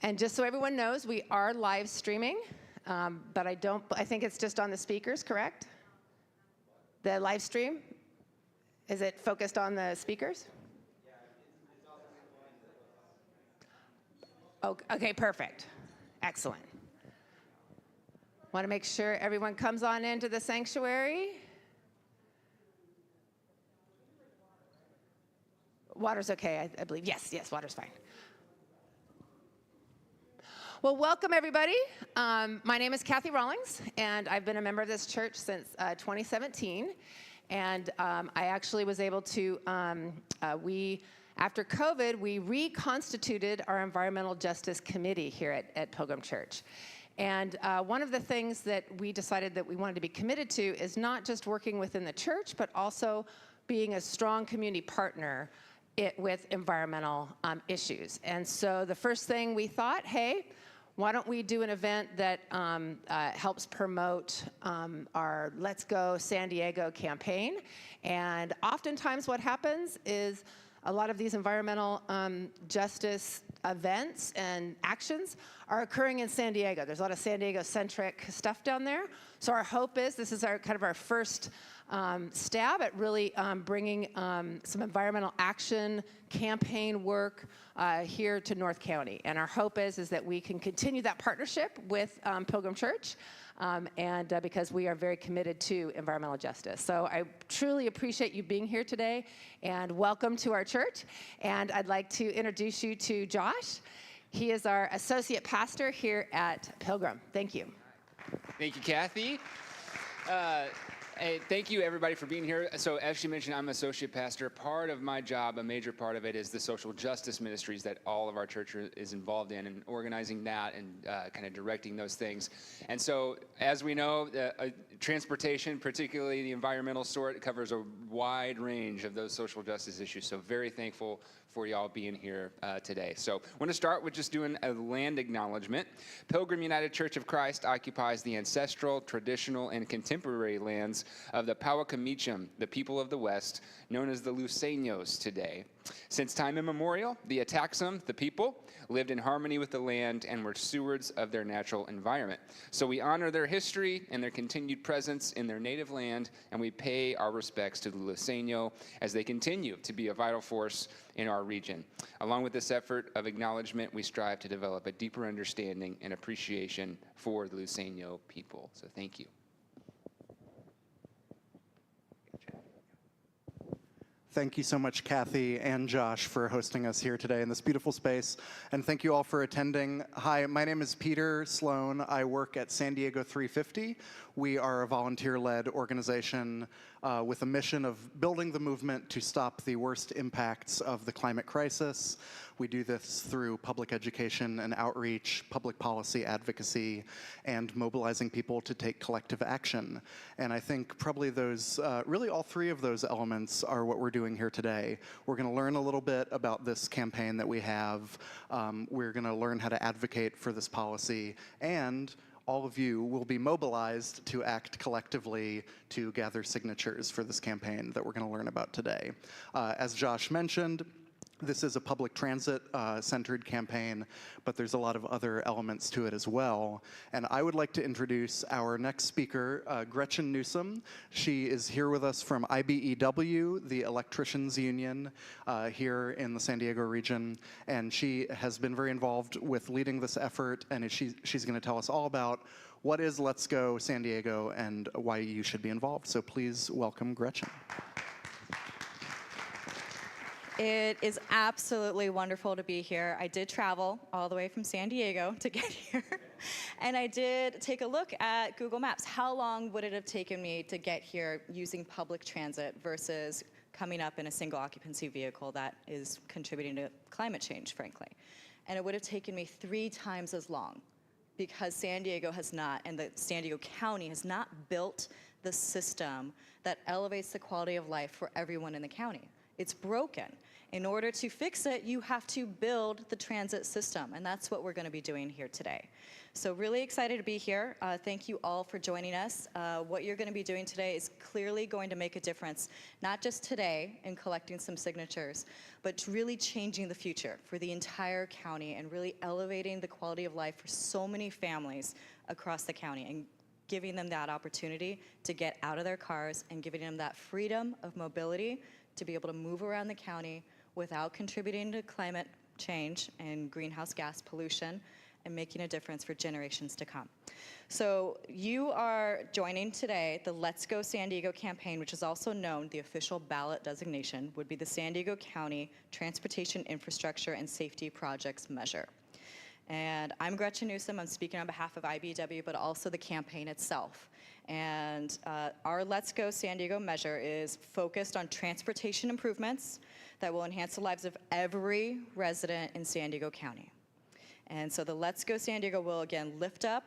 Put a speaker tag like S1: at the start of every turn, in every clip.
S1: And just so everyone knows, we are live streaming, but I think it's just on the speakers, correct? The live stream? Is it focused on the speakers? Oh, okay, perfect. Excellent. Want to make sure everyone comes on into the sanctuary. Water's okay, I believe. Yes, water's fine. Well, welcome everybody. My name is Kathy Rawlings, and I've been a member of this church since 2017. And I actually was able to, after COVID, we reconstituted our Environmental Justice Committee here at Pilgrim Church. And one of the things that we decided that we wanted to be committed to is not just working within the church, but also being a strong community partner with environmental issues. And so the first thing we thought, hey, why don't we do an event that helps promote our Let's Go San Diego campaign? And oftentimes what happens is a lot of these environmental justice events and actions are occurring in San Diego. There's a lot of San Diego-centric stuff down there. So our hope is, this is kind of our first stab at really bringing some environmental action campaign work here to North County. And our hope is that we can continue that partnership with Pilgrim Church and because we are very committed to environmental justice. So I truly appreciate you being here today, and welcome to our church. And I'd like to introduce you to Josh. He is our associate pastor here at Pilgrim. Thank you.
S2: Thank you, Kathy. Hey, thank you, everybody, for being here. So as she mentioned, I'm associate pastor. Part of my job, a major part of it, is the social justice ministries that all of our church is involved in, and organizing that and kind of directing those things. And so, as we know, transportation, particularly the environmental sort, covers a wide range of those social justice issues. So very thankful for y'all being here today. So I want to start with just doing a land acknowledgement. Pilgrim United Church of Christ occupies the ancestral, traditional, and contemporary lands of the Powakamicham, the people of the West, known as the Luiseños today. Since time immemorial, the Ataxum, the people, lived in harmony with the land and were stewards of their natural environment. So we honor their history and their continued presence in their native land, and we pay our respects to the Luiseño as they continue to be a vital force in our region. Along with this effort of acknowledgement, we strive to develop a deeper understanding and appreciation for the Luiseño people. So thank you.
S3: Thank you so much, Kathy and Josh, for hosting us here today in this beautiful space. And thank you all for attending. Hi, my name is Peter Sloan. I work at San Diego 350. We are a volunteer-led organization with a mission of building the movement to stop the worst impacts of the climate crisis. We do this through public education and outreach, public policy advocacy, and mobilizing people to take collective action. And I think probably those, really all three of those elements are what we're doing here today. We're going to learn a little bit about this campaign that we have. We're going to learn how to advocate for this policy, and all of you will be mobilized to act collectively to gather signatures for this campaign that we're going to learn about today. As Josh mentioned, this is a public transit-centered campaign, but there's a lot of other elements to it as well. And I would like to introduce our next speaker, Gretchen Newsom. She is here with us from IBEW, the Electricians Union here in the San Diego region. And she has been very involved with leading this effort, and she's going to tell us all about what is Let's Go San Diego and why you should be involved. So please welcome Gretchen.
S4: It is absolutely wonderful to be here. I did travel all the way from San Diego to get here. And I did take a look at Google Maps. How long would it have taken me to get here using public transit versus coming up in a single occupancy vehicle that is contributing to climate change, frankly? And it would have taken me 3 times as long because San Diego has not, and the San Diego County has not built the system that elevates the quality of life for everyone in the county. It's broken. In order to fix it, you have to build the transit system, and that's what we're going to be doing here today. So really excited to be here. Thank you all for joining us. What you're going to be doing today is clearly going to make a difference, not just today in collecting some signatures, but really changing the future for the entire county and really elevating the quality of life for so many families across the county and giving them that opportunity to get out of their cars and giving them that freedom of mobility to be able to move around the county without contributing to climate change and greenhouse gas pollution and making a difference for generations to come. So you are joining today the Let's Go San Diego campaign, which is also known, the official ballot designation would be the San Diego County Transportation Infrastructure and Safety Projects Measure. And I'm Gretchen Newsom. I'm speaking on behalf of IBEW, but also the campaign itself. And our Let's Go San Diego measure is focused on transportation improvements that will enhance the lives of every resident in San Diego County. And so the Let's Go San Diego will again lift up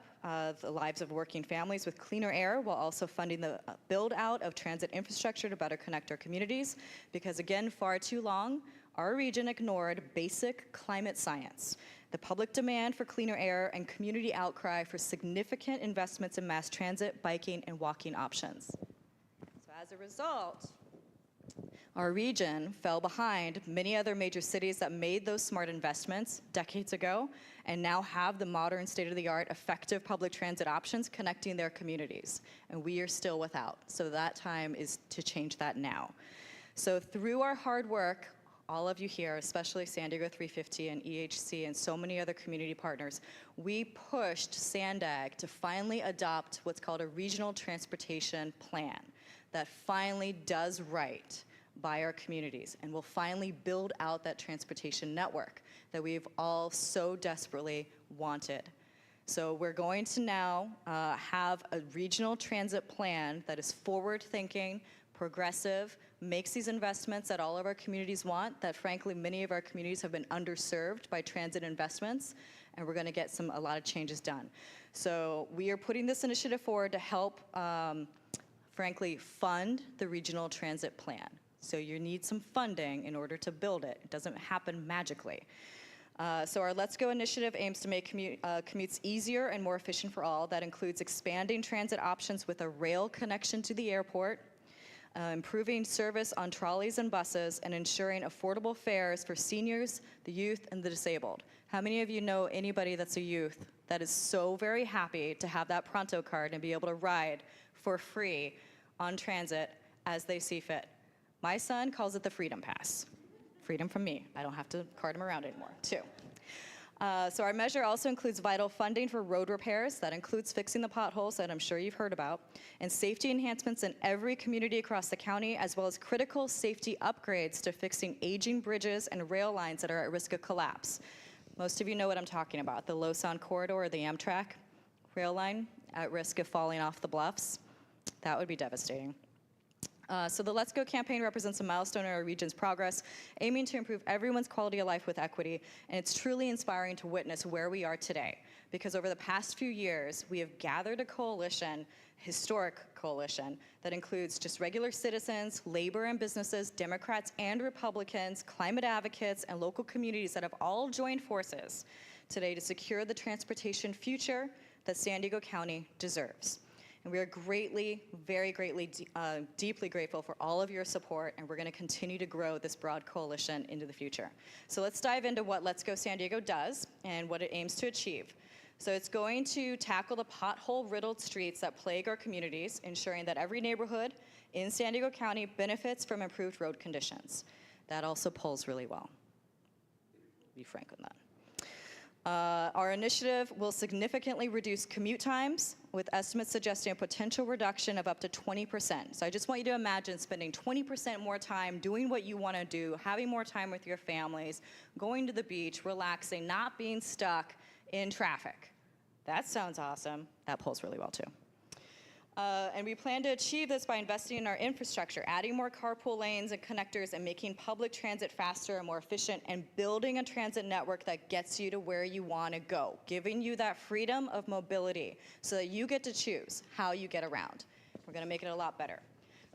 S4: the lives of working families with cleaner air while also funding the build out of transit infrastructure to better connect our communities. Because again, far too long, our region ignored basic climate science, the public demand for cleaner air, and community outcry for significant investments in mass transit, biking, and walking options. So as a result, our region fell behind many other major cities that made those smart investments decades ago and now have the modern, state-of-the-art, effective public transit options connecting their communities. And we are still without. So that time is to change that now. So through our hard work, all of you here, especially San Diego 350 and EHC and so many other community partners, we pushed SANDAG to finally adopt what's called a regional transportation plan that finally does right by our communities and will finally build out that transportation network that we've all so desperately wanted. So we're going to now have a regional transit plan that is forward-thinking, progressive, makes these investments that all of our communities want, that frankly many of our communities have been underserved by transit investments, and we're going to get a lot of changes done. So we are putting this initiative forward to help, frankly, fund the regional transit plan. So you need some funding in order to build it. It doesn't happen magically. So our Let's Go initiative aims to make commutes easier and more efficient for all. That includes expanding transit options with a rail connection to the airport, improving service on trolleys and buses, and ensuring affordable fares for seniors, the youth, and the disabled. How many of you know anybody that's a youth that is so very happy to have that Pronto card and be able to ride for free on transit as they see fit? My son calls it the Freedom Pass. Freedom from me. I don't have to cart him around anymore, too. So our measure also includes vital funding for road repairs. That includes fixing the potholes that I'm sure you've heard about, and safety enhancements in every community across the county, as well as critical safety upgrades to fixing aging bridges and rail lines that are at risk of collapse. Most of you know what I'm talking about, the Lausanne corridor or the Amtrak rail line at risk of falling off the bluffs. That would be devastating. So the Let's Go campaign represents a milestone in our region's progress, aiming to improve everyone's quality of life with equity, and it's truly inspiring to witness where we are today. Because over the past few years, we have gathered a coalition, historic coalition, that includes just regular citizens, labor and businesses, Democrats and Republicans, climate advocates, and local communities that have all joined forces today to secure the transportation future that San Diego County deserves. And we are greatly, very greatly, deeply grateful for all of your support, and we're going to continue to grow this broad coalition into the future. So let's dive into what Let's Go San Diego does and what it aims to achieve. So it's going to tackle the pothole-riddled streets that plague our communities, ensuring that every neighborhood in San Diego County benefits from improved road conditions. That also polls really well. Be frank on that. Our initiative will significantly reduce commute times, with estimates suggesting a potential reduction of up to 20%. So I just want you to imagine spending 20% more time doing what you want to do, having more time with your families, going to the beach, relaxing, not being stuck in traffic. That sounds awesome. That polls really well, too. And we plan to achieve this by investing in our infrastructure, adding more carpool lanes and connectors, and making public transit faster and more efficient, and building a transit network that gets you to where you want to go, giving you that freedom of mobility so that you get to choose how you get around. We're going to make it a lot better.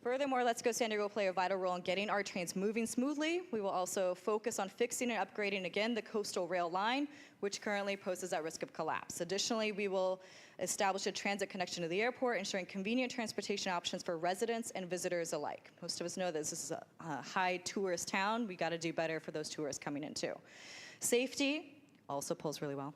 S4: Furthermore, Let's Go San Diego will play a vital role in getting our trains moving smoothly. We will also focus on fixing and upgrading again the coastal rail line, which currently poses at risk of collapse. Additionally, we will establish a transit connection to the airport, ensuring convenient transportation options for residents and visitors alike. Most of us know this is a high tourist town. We got to do better for those tourists coming in too. Safety also pulls really well.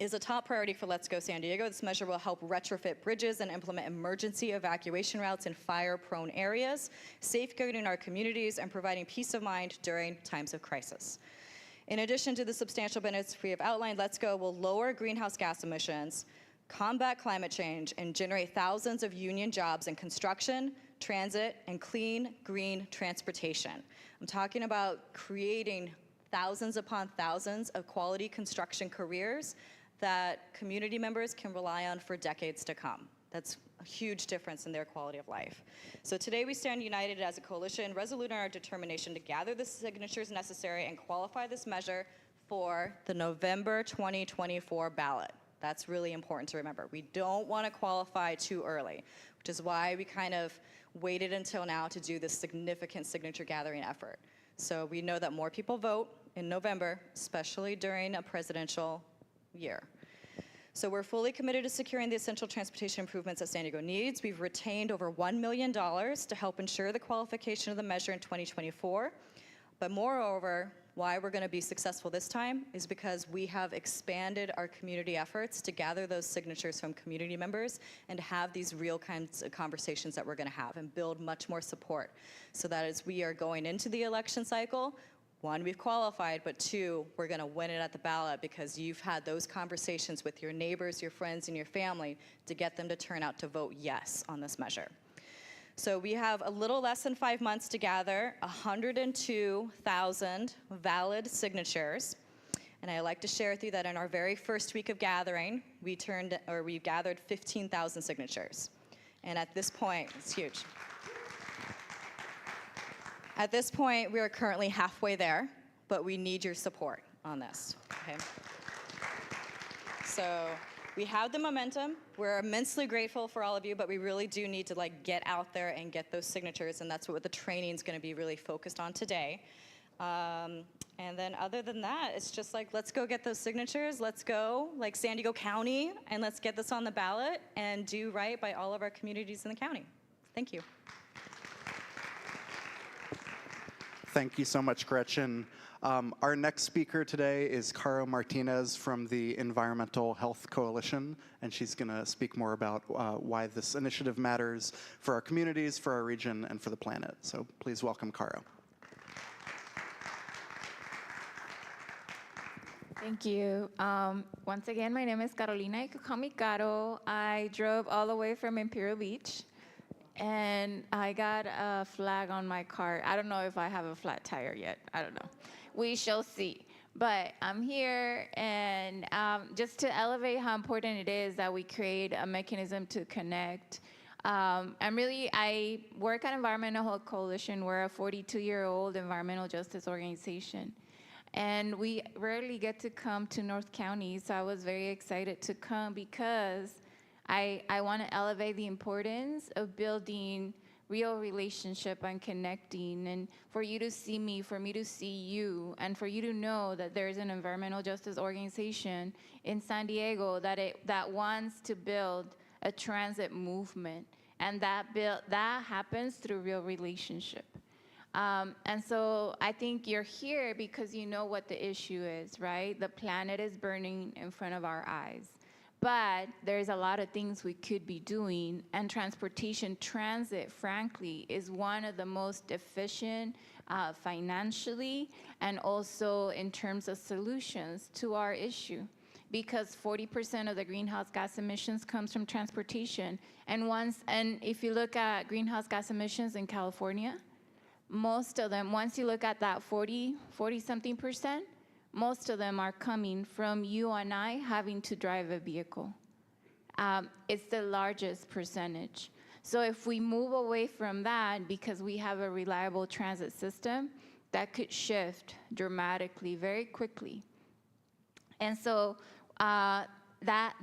S4: Is a top priority for Let's Go San Diego. This measure will help retrofit bridges and implement emergency evacuation routes in fire-prone areas, safeguarding our communities and providing peace of mind during times of crisis. In addition to the substantial benefits we have outlined, Let's Go will lower greenhouse gas emissions, combat climate change, and generate thousands of union jobs in construction, transit, and clean, green transportation. I'm talking about creating thousands upon thousands of quality construction careers that community members can rely on for decades to come. That's a huge difference in their quality of life. So today we stand united as a coalition, resolute in our determination to gather the signatures necessary and qualify this measure for the November 2024 ballot. That's really important to remember. We don't want to qualify too early, which is why we kind of waited until now to do this significant signature gathering effort. So we know that more people vote in November, especially during a presidential year. So we're fully committed to securing the essential transportation improvements that San Diego needs. We've retained over $1 million to help ensure the qualification of the measure in 2024. But moreover, why we're going to be successful this time is because we have expanded our community efforts to gather those signatures from community members and have these real kinds of conversations that we're going to have and build much more support so that as we are going into the election cycle, one, we've qualified, but two, we're going to win it at the ballot because you've had those conversations with your neighbors, your friends, and your family to get them to turn out to vote yes on this measure. So we have a little less than 5 months to gather 102,000 valid signatures. And I'd like to share with you that in our very first week of gathering, we gathered 15,000 signatures. And at this point, it's huge. At this point, we are currently halfway there, but we need your support on this, okay? So we have the momentum. We're immensely grateful for all of you, but we really do need to get out there and get those signatures, and that's what the training is going to be really focused on today. And then other than that, it's just let's go get those signatures. Let's go, San Diego County, and let's get this on the ballot and do right by all of our communities in the county. Thank you.
S3: Thank you so much, Gretchen. Our next speaker today is Caro Martinez from the Environmental Health Coalition, and she's going to speak more about why this initiative matters for our communities, for our region, and for the planet. So please welcome Caro.
S5: Thank you. Once again, my name is Carolina. You can call me Caro. I drove all the way from Imperial Beach, and I got a flag on my car. I don't know if I have a flat tire yet. I don't know. We shall see. But I'm here, and just to elevate how important it is that we create a mechanism to connect. I work at Environmental Health Coalition. We're a 42-year-old environmental justice organization. And we rarely get to come to North County, so I was very excited to come because I want to elevate the importance of building real relationship and connecting, and for you to see me, for me to see you, and for you to know that there's an environmental justice organization in San Diego that wants to build a transit movement, and that happens through real relationship. And so I think you're here because you know what the issue is, right? The planet is burning in front of our eyes. But there's a lot of things we could be doing, and transit, frankly, is one of the most efficient financially and also in terms of solutions to our issue. Because 40% of the greenhouse gas emissions comes from transportation. And if you look at greenhouse gas emissions in California, most of them, once you look at that 40-something percent, most of them are coming from you and I having to drive a vehicle. It's the largest percentage. So if we move away from that because we have a reliable transit system, that could shift dramatically, very quickly. And so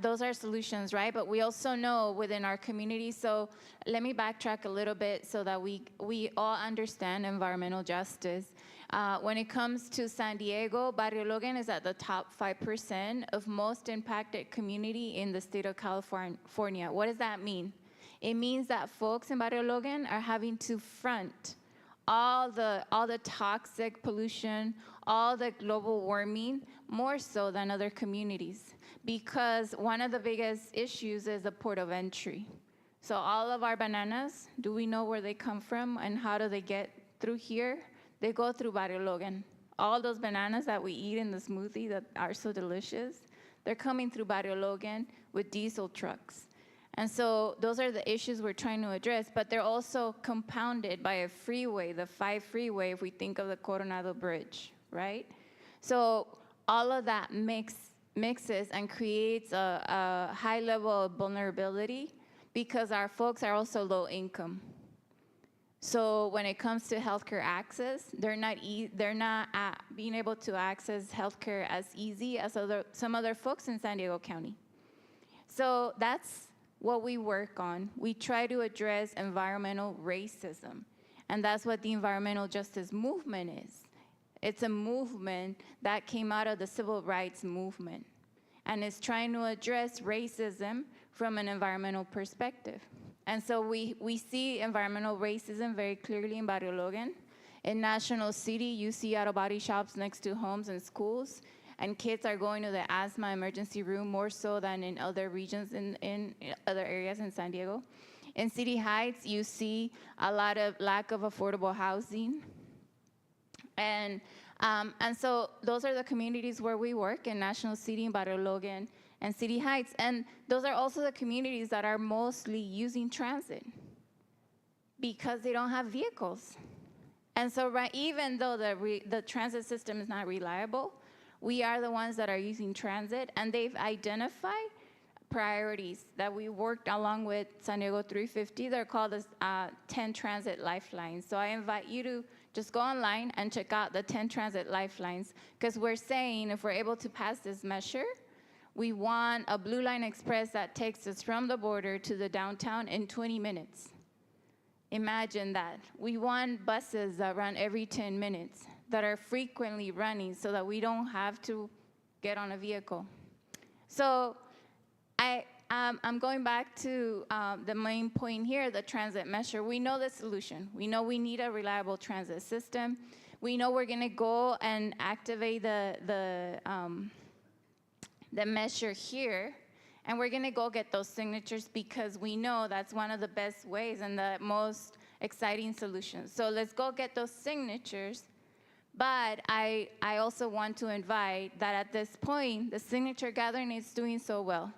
S5: those are solutions, right? But we also know within our community, so let me backtrack a little bit so that we all understand environmental justice. When it comes to San Diego, Barrio Logan is at the top 5% of most impacted community in the state of California. What does that mean? It means that folks in Barrio Logan are having to front all the toxic pollution, all the global warming, more so than other communities. Because one of the biggest issues is the port of entry. So all of our bananas, do we know where they come from and how do they get through here? They go through Barrio Logan. All those bananas that we eat in the smoothie that are so delicious, they're coming through Barrio Logan with diesel trucks. And so those are the issues we're trying to address, but they're also compounded by a freeway, the 5 freeway, if we think of the Coronado Bridge, right? So all of that mixes and creates a high level of vulnerability because our folks are also low income. So when it comes to healthcare access, they're not being able to access healthcare as easy as some other folks in San Diego County. So that's what we work on. We try to address environmental racism, and that's what the environmental justice movement is. It's a movement that came out of the civil rights movement, and is trying to address racism from an environmental perspective. And so we see environmental racism very clearly in Barrio Logan. In National City, you see auto body shops next to homes and schools, and kids are going to the asthma emergency room more so than in other regions in other areas in San Diego. In City Heights, you see a lot of lack of affordable housing. And so those are the communities where we work in National City, in Barrio Logan, and City Heights. And those are also the communities that are mostly using transit because they don't have vehicles. And so even though the transit system is not reliable, we are the ones that are using transit, and they've identified priorities that we worked along with San Diego 350. They're called the 10 Transit Lifelines. So I invite you to just go online and check out the 10 Transit Lifelines, because we're saying if we're able to pass this measure, we want a Blue Line Express that takes us from the border to the downtown in 20 minutes. Imagine that. We want buses that run every 10 minutes, that are frequently running so that we don't have to get on a vehicle. So I'm going back to the main point here, the transit measure. We know the solution. We know we need a reliable transit system. We know we're gonna go and activate the measure here, and we're gonna go get those signatures because we know that's one of the best ways and the most exciting solutions. So let's go get those signatures. But I also want to invite that at this point, the signature gathering is doing so well.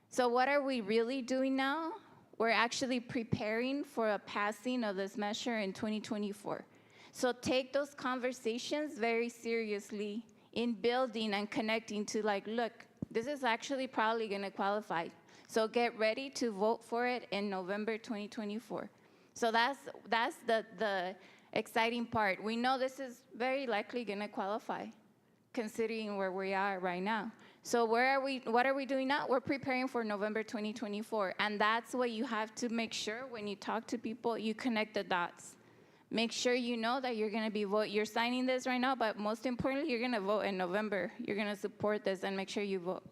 S5: So what are we really doing now? We're actually preparing for a passing of this measure in 2024. So take those conversations very seriously in building and connecting to look, this is actually probably gonna qualify. So get ready to vote for it in November 2024. So that's the exciting part. We know this is very likely gonna qualify, considering where we are right now. So what are we doing now? We're preparing for November 2024, and that's what you have to make sure when you talk to people, you connect the dots. Make sure you know that you're gonna be you're signing this right now, but most importantly, you're gonna vote in November. You're gonna support this and make sure you vote.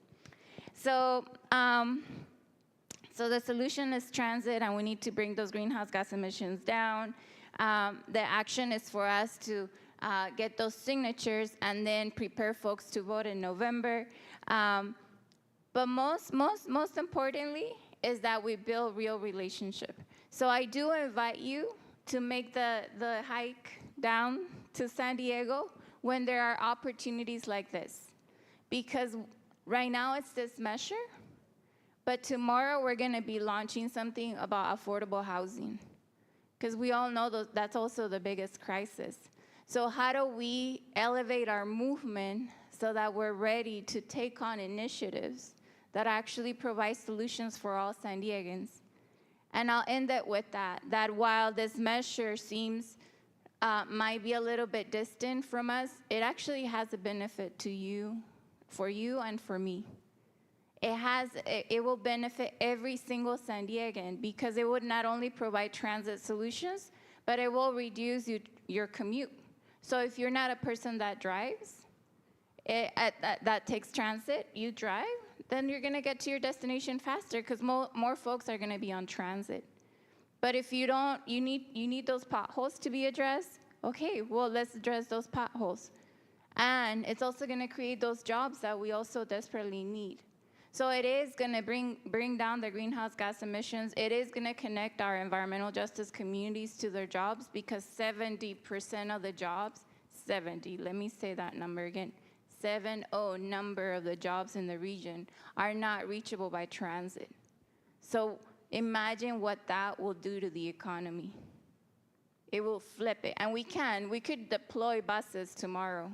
S5: So, so the solution is transit, and we need to bring those greenhouse gas emissions down. The action is for us to get those signatures and then prepare folks to vote in November. But most importantly is that we build real relationship. So I do invite you to make the hike down to San Diego when there are opportunities like this. Because right now it's this measure, but tomorrow we're gonna be launching something about affordable housing. Because we all know that's also the biggest crisis. So how do we elevate our movement so that we're ready to take on initiatives that actually provide solutions for all San Diegans? And I'll end it with that while this measure seems, might be a little bit distant from us, it actually has a benefit to you, for you and for me. It will benefit every single San Diegan because it would not only provide transit solutions, but it will reduce your commute. So if you're not a person that drives, that takes transit, you drive, then you're gonna get to your destination faster because more folks are gonna be on transit. But if you don't, you need those potholes to be addressed. Okay, well, let's address those potholes. And it's also gonna create those jobs that we also desperately need. So it is gonna bring down the greenhouse gas emissions. It is gonna connect our environmental justice communities to their jobs because 70% of the jobs, 70, let me say that number again, 70 number of the jobs in the region are not reachable by transit. So imagine what that will do to the economy. It will flip it. And we could deploy buses tomorrow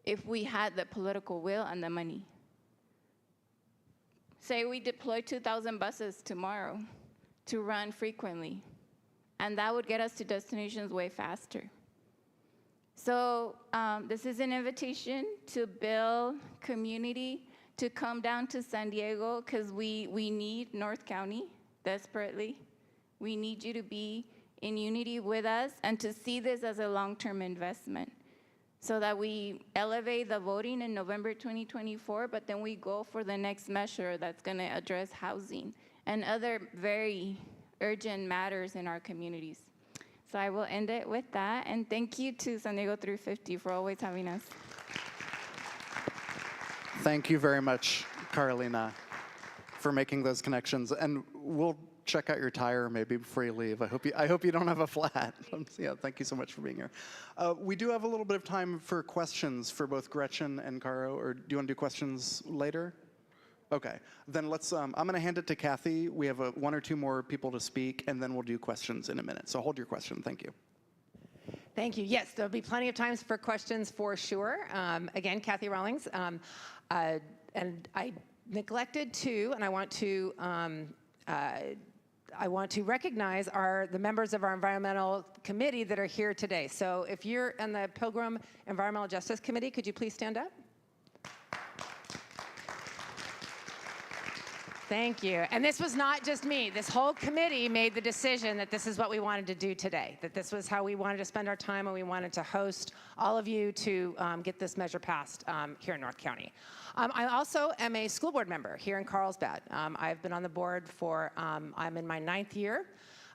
S5: if we had the political will and the money. Say we deploy 2,000 buses tomorrow to run frequently, and that would get us to destinations way faster. So this is an invitation to build community, to come down to San Diego, because we need North County desperately. We need you to be in unity with us and to see this as a long-term investment so that we elevate the voting in November 2024, but then we go for the next measure that's going to address housing and other very urgent matters in our communities. So I will end it with that, and thank you to San Diego 350 for always having us.
S3: Thank you very much, Carolina, for making those connections. And we'll check out your tire maybe before you leave. I hope you don't have a flat. Yeah, thank you so much for being here. We do have a little bit of time for questions for both Gretchen and Caro, or do you want to do questions later? Okay, then let's, I'm gonna hand it to Kathy. We have one or two more people to speak, and then we'll do questions in a minute. So hold your question, thank you.
S1: Thank you. Yes, there'll be plenty of times for questions for sure. Again, Kathy Rawlings. And I neglected to, and I want to recognize the members of our environmental committee that are here today. So if you're on the Pilgrim Environmental Justice Committee, could you please stand up? Thank you. And this was not just me. This whole committee made the decision that this is what we wanted to do today, that this was how we wanted to spend our time, and we wanted to host all of you to get this measure passed here in North County. I also am a school board member here in Carlsbad. I've been on the board for, I'm in my 9th year.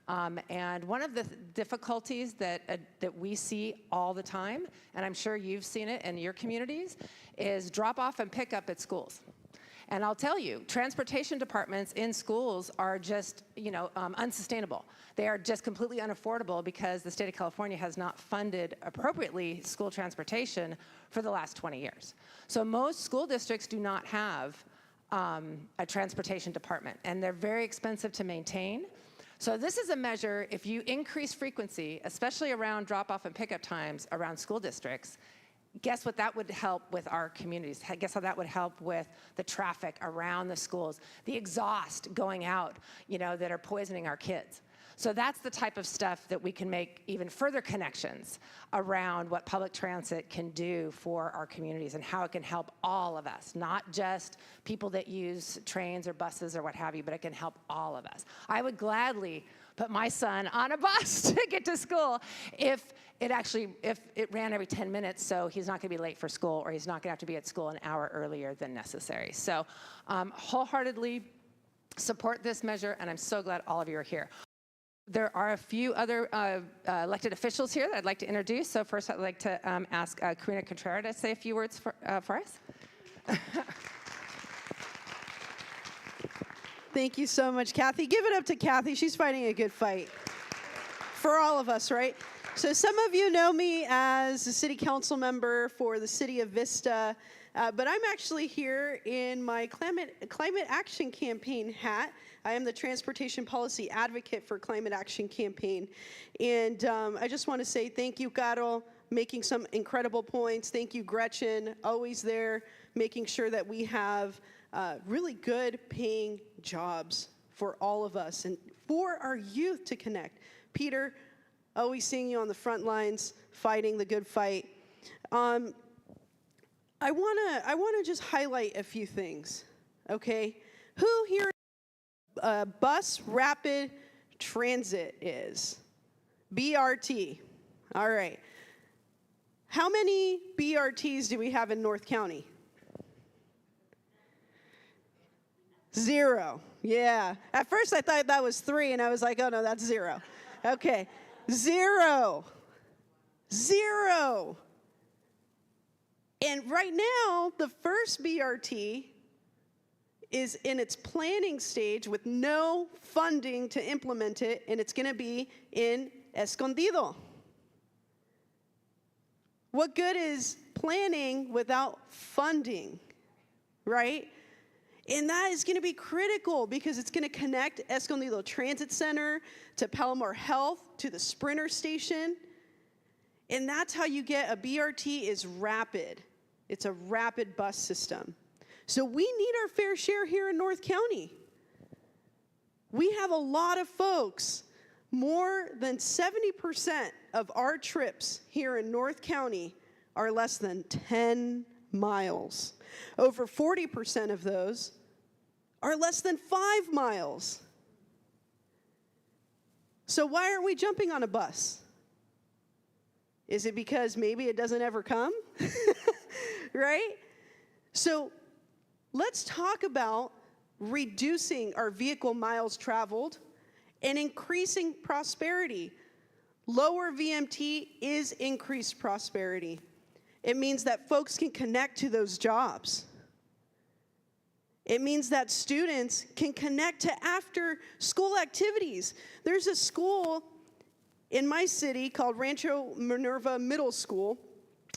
S1: And one of the difficulties that we see all the time, and I'm sure you've seen it in your communities, is drop off and pick up at schools. And I'll tell you, transportation departments in schools are just, unsustainable. They are just completely unaffordable because the state of California has not funded appropriately school transportation for the last 20 years. So most school districts do not have a transportation department, and they're very expensive to maintain. So this is a measure, if you increase frequency, especially around drop-off and pickup times around school districts, guess what that would help with our communities? Guess how that would help with the traffic around the schools, the exhaust going out, that are poisoning our kids. So that's the type of stuff that we can make even further connections around what public transit can do for our communities and how it can help all of us, not just people that use trains or buses or what have you, but it can help all of us. I would gladly put my son on a bus to get to school if it ran every 10 minutes, so he's not gonna be late for school, or he's not gonna have to be at school an hour earlier than necessary. So wholeheartedly support this measure, and I'm so glad all of you are here. There are a few other elected officials here that I'd like to introduce. So first I'd like to ask Karina Contreras to say a few words for us.
S6: Thank you so much, Kathy. Give it up to Kathy. She's fighting a good fight for all of us, right? So some of you know me as a city council member for the city of Vista, but I'm actually here in my climate action campaign hat. I am the transportation policy advocate for Climate Action Campaign. And I just want to say thank you, Caro, making some incredible points. Thank you, Gretchen, always there, making sure that we have really good paying jobs for all of us and for our youth to connect. Peter, always seeing you on the front lines, fighting the good fight. I wanna just highlight a few things. Okay? Who here bus rapid transit is? BRT. All right. How many BRTs do we have in North County? 0. Yeah. At first I thought that was 3, and I was like, oh no, that's 0. Okay. 0. 0. And right now, the first BRT is in its planning stage with no funding to implement it, and it's going to be in Escondido. What good is planning without funding, right? And that is going to be critical because it's going to connect Escondido Transit Center to Palomar Health to the Sprinter Station. And that's how you get a BRT is rapid. It's a rapid bus system. So we need our fair share here in North County. We have a lot of folks. More than 70% of our trips here in North County are less than 10 miles. Over 40% of those are less than 5 miles. So why aren't we jumping on a bus? Is it because maybe it doesn't ever come? Right? So let's talk about reducing our vehicle miles traveled and increasing prosperity. Lower VMT is increased prosperity. It means that folks can connect to those jobs. It means that students can connect to after-school activities. There's a school in my city called Rancho Minerva Middle School,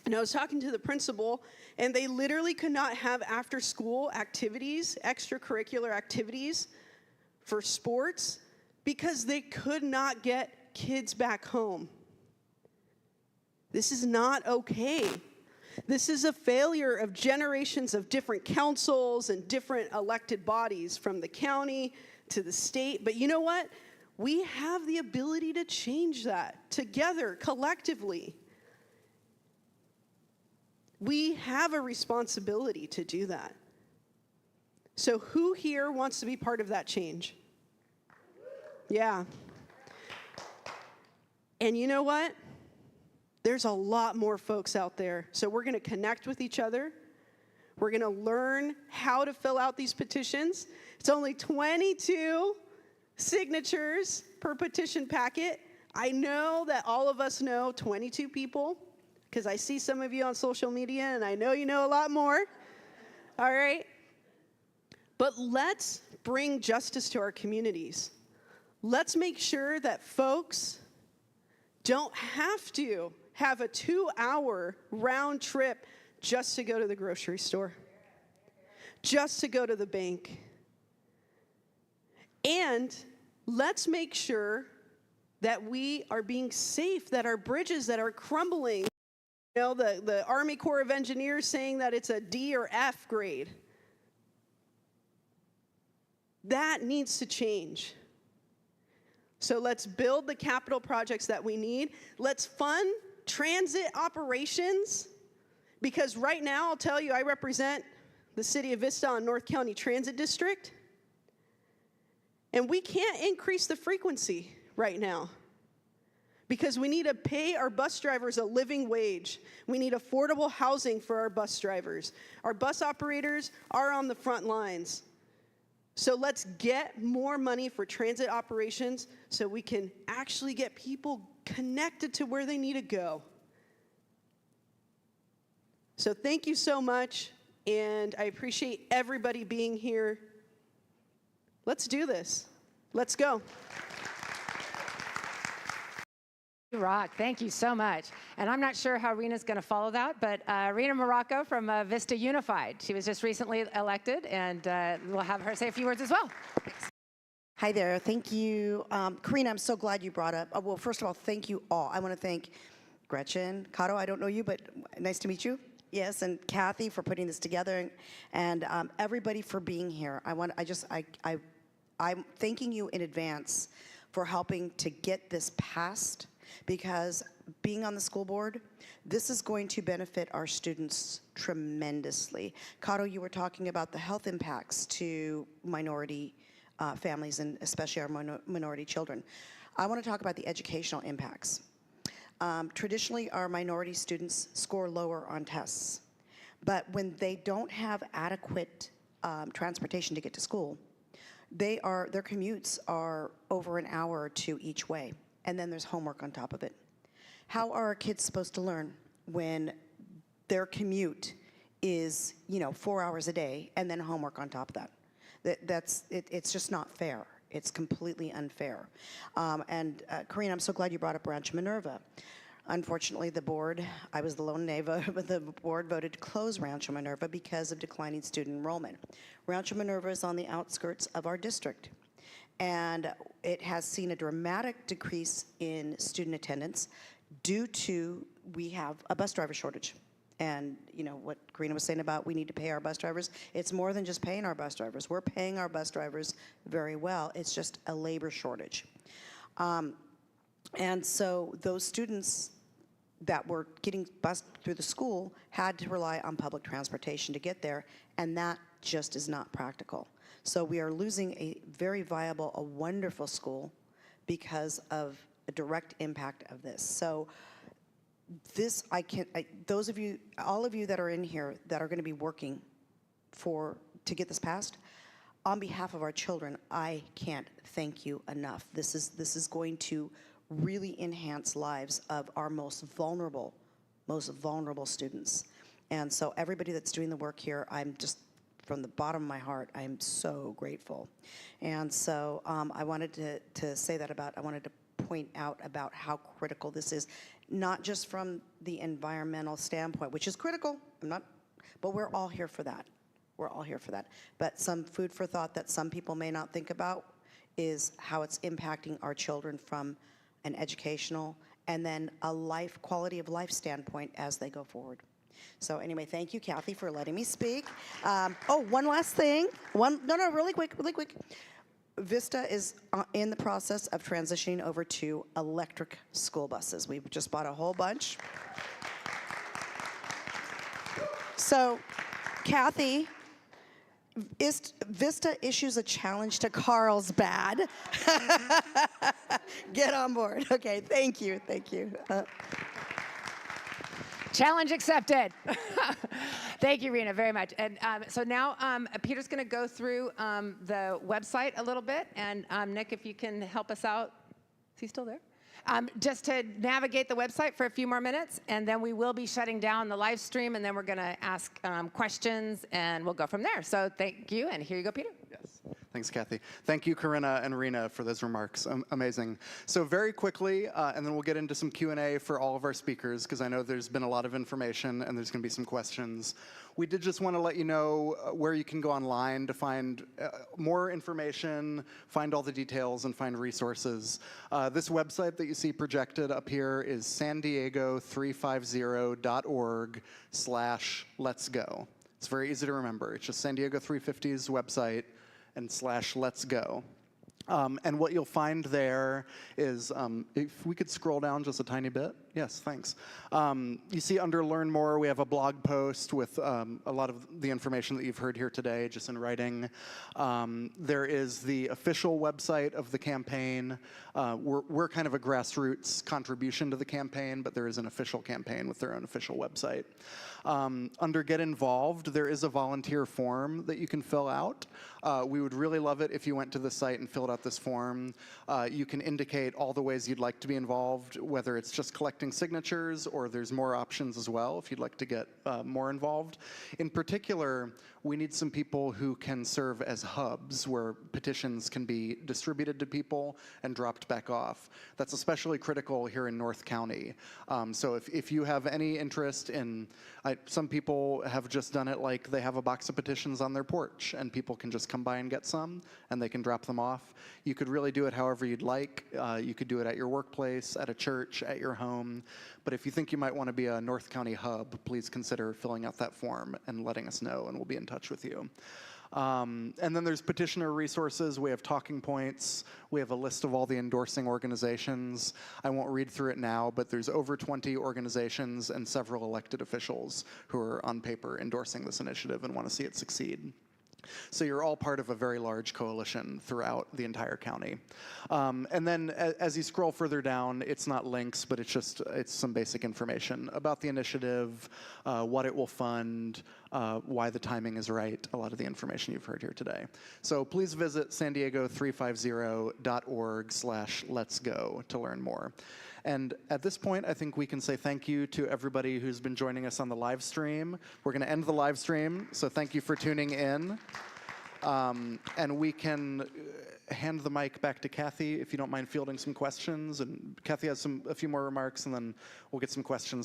S6: and I was talking to the principal, and they literally could not have after-school activities, extracurricular activities for sports, because they could not get kids back home. This is not okay. This is a failure of generations of different councils and different elected bodies from the county to the state. But you know what? We have the ability to change that together, collectively. We have a responsibility to do that. So who here wants to be part of that change? Yeah. And you know what? There's a lot more folks out there. So we're going to connect with each other. We're going to learn how to fill out these petitions. It's only 22 signatures per petition packet. I know that all of us know 22 people because I see some of you on social media, and I know you know a lot more. All right? But let's bring justice to our communities. Let's make sure that folks don't have to have a 2-hour round trip just to go to the grocery store, just to go to the bank. And let's make sure that we are being safe, that our bridges that are crumbling, you know, the Army Corps of Engineers saying that it's a D or F grade. That needs to change. So let's build the capital projects that we need. Let's fund transit operations, because right now, I'll tell you, I represent the City of Vista on North County Transit District, and we can't increase the frequency right now because we need to pay our bus drivers a living wage. We need affordable housing for our bus drivers. Our bus operators are on the front lines. So let's get more money for transit operations so we can actually get people connected to where they need to go. So thank you so much, and I appreciate everybody being here. Let's do this. Let's go.
S1: You rock. Thank you so much. And I'm not sure how Rena's going to follow that, but Rena Morocco from Vista Unified. She was just recently elected, and we'll have her say a few words as well. Thanks.
S7: Hi there. Thank you. Karina, I'm so glad you brought up. Well, first of all, thank you all. I want to thank Gretchen, Caro, I don't know you, but nice to meet you. Yes, and Kathy for putting this together, and everybody for being here. I'm thanking you in advance for helping to get this passed because being on the school board, this is going to benefit our students tremendously. Kato, you were talking about the health impacts to minority families and especially our minority children. I want to talk about the educational impacts. Traditionally, our minority students score lower on tests, but when they don't have adequate transportation to get to school, their commutes are over an hour or two each way, and then there's homework on top of it. How are our kids supposed to learn when their commute is, 4 hours a day and then homework on top of that? It's just not fair. It's completely unfair. Karina, I'm so glad you brought up Rancho Minerva. Unfortunately, the board, I was the lone nay vote, but the board voted to close Rancho Minerva because of declining student enrollment. Rancho Minerva is on the outskirts of our district, and it has seen a dramatic decrease in student attendance due to we have a bus driver shortage. And what Karina was saying about we need to pay our bus drivers, it's more than just paying our bus drivers. We're paying our bus drivers very well. It's just a labor shortage. And so those students that were getting bused through the school had to rely on public transportation to get there, and that just is not practical. So we are losing a very viable, a wonderful school because of a direct impact of this. So this, those of you, all of you that are in here that are going to be working to get this passed, on behalf of our children, I can't thank you enough. This is going to really enhance lives of our most vulnerable students. And so everybody that's doing the work here, I'm just, from the bottom of my heart, I am so grateful. And so I wanted to say that I wanted to point out about how critical this is, not just from the environmental standpoint, which is critical, but we're all here for that. We're all here for that. But some food for thought that some people may not think about is how it's impacting our children from an educational and then a quality of life standpoint as they go forward. So anyway, thank you, Kathy, for letting me speak. One last thing. Really quick. Vista is in the process of transitioning over to electric school buses. We've just bought a whole bunch. So, Kathy, Vista issues a challenge to Carlsbad. Get on board. Okay, thank you.
S1: Challenge accepted. Thank you, Rena, very much. And so now Peter's going to go through the website a little bit. And Nick, if you can help us out. Is he still there? Just to navigate the website for a few more minutes. And then we will be shutting down the live stream. And then we're going to ask questions. And we'll go from there. So thank you. And here you go, Peter.
S3: Yes. Thanks, Kathy. Thank you, Corinna and Rena, for those remarks. Amazing. So very quickly, and then we'll get into some Q&A for all of our speakers, because I know there's been a lot of information and there's going to be some questions. We did just want to let you know where you can go online to find more information, find all the details, and find resources. This website that you see projected up here is sandiego350.org/letsgo. It's very easy to remember. It's just San Diego 350's website and /let's go. And what you'll find there is, if we could scroll down just a tiny bit. Yes, thanks. You see under Learn More, we have a blog post with a lot of the information that you've heard here today, just in writing. There is the official website of the campaign. We're kind of a grassroots contribution to the campaign, but there is an official campaign with their own official website. Under Get Involved, there is a volunteer form that you can fill out. We would really love it if you went to the site and filled out this form. You can indicate all the ways you'd like to be involved, whether it's just collecting signatures or there's more options as well if you'd like to get more involved. In particular, we need some people who can serve as hubs where petitions can be distributed to people and dropped back off. That's especially critical here in North County. So if you have any interest in, some people have just done it like they have a box of petitions on their porch and people can just come by and get some and they can drop them off. You could really do it however you'd like. You could do it at your workplace, at a church, at your home. But if you think you might want to be a North County hub, please consider filling out that form and letting us know, and we'll be in touch with you. And then there's petitioner resources. We have talking points. We have a list of all the endorsing organizations. I won't read through it now, but there's over 20 organizations and several elected officials who are on paper endorsing this initiative and want to see it succeed. So you're all part of a very large coalition throughout the entire county. And then as you scroll further down, it's not links, but it's some basic information about the initiative, what it will fund, why the timing is right, a lot of the information you've heard here today. So please visit sandiego350.org/letsgo to learn more. And at this point, I think we can say thank you to everybody who's been joining us on the live stream. We're going to end the live stream, so thank you for tuning in. And we can hand the mic back to Kathy, if you don't mind fielding some questions. And Kathy has a few more remarks, and then we'll get some questions